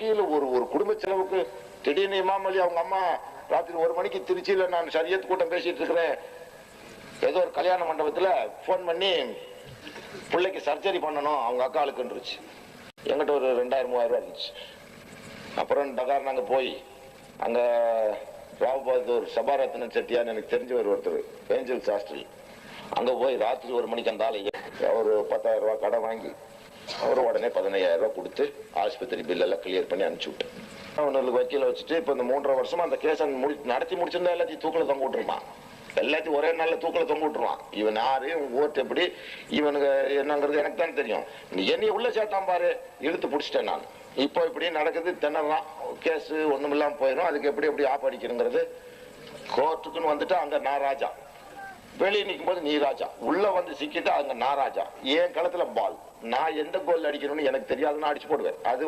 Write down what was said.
வக்கீல் ஒரு ஒரு குடும்ப செலவுக்கு திடீர்னு இமாம் அலி அவங்க அம்மா ராத்திரி 1 மணிக்கு திருச்சியில நான் ஷரியத் கூட்டம் பேசிட்டு இருக்கிறேன். ஏதோ ஒரு கல்யாண மண்டபத்துல போன் பண்ணி பிள்ளைக்கு சர்ஜரி பண்ணணும் அவங்க அக்காளுக்குன்றுச்சு. எங்கிட்ட ஒரு 2000-3000 ரூபாய் இருந்துச்சு. அப்புறம் டகார் நாங்க போய் அங்க ராவ் பகதூர் சபாரத்ன செட்டியான்னு எனக்கு தெரிஞ்சவர் ஒருத்தர் ஏஞ்சல்ஸ் ஹாஸ்டல், அங்க போய் ராத்திரி 1 மணிக்கு அந்த ஆளை ஒரு 10,000 ரூபாய் கடன் வாங்கி அவர் உடனே 15,000 ரூபாய் கொடுத்து ஆஸ்பத்திரி பில் எல்லாம் கிளியர் பண்ணி அனுப்பிச்சு விட்டேன். அவனுக்கு வக்கீல வச்சுட்டு இப்ப இந்த 3.5 வருஷமா அந்த கேஸை நடத்தி முடிச்சிருந்தா எல்லாத்தையும் தூக்கில தொங்க விட்டுருப்பான். எல்லாத்தையும் ஒரே நாள்ல தூக்கில தொங்க விட்டுருவான். இவன் யாரு ஓட்டு எப்படி இவனுக்கு என்னங்கிறது எனக்கு தான் தெரியும். என்னைய உள்ள சேர்த்தான் பாரு, இழுத்து பிடிச்சிட்டேன் நான். இப்போ இப்படி நடக்குது, திணறான், கேஸ் ஒண்ணும் இல்லாம போயிடும். அதுக்கு எப்படி எப்படி ஆப் அடிக்கணுங்கிறது கோர்ட்டுக்குன்னு வந்துட்டு அங்க நான் ராஜா, வெளியே நிற்கும் போது நீ ராஜா, உள்ள வந்து சிக்கிட்டு அங்க நான் ராஜா. என் களத்துல பால், நான் எந்த கோல் அடிக்கணும்னு எனக்கு தெரியாதுன்னு அடிச்சு போடுவேன். அது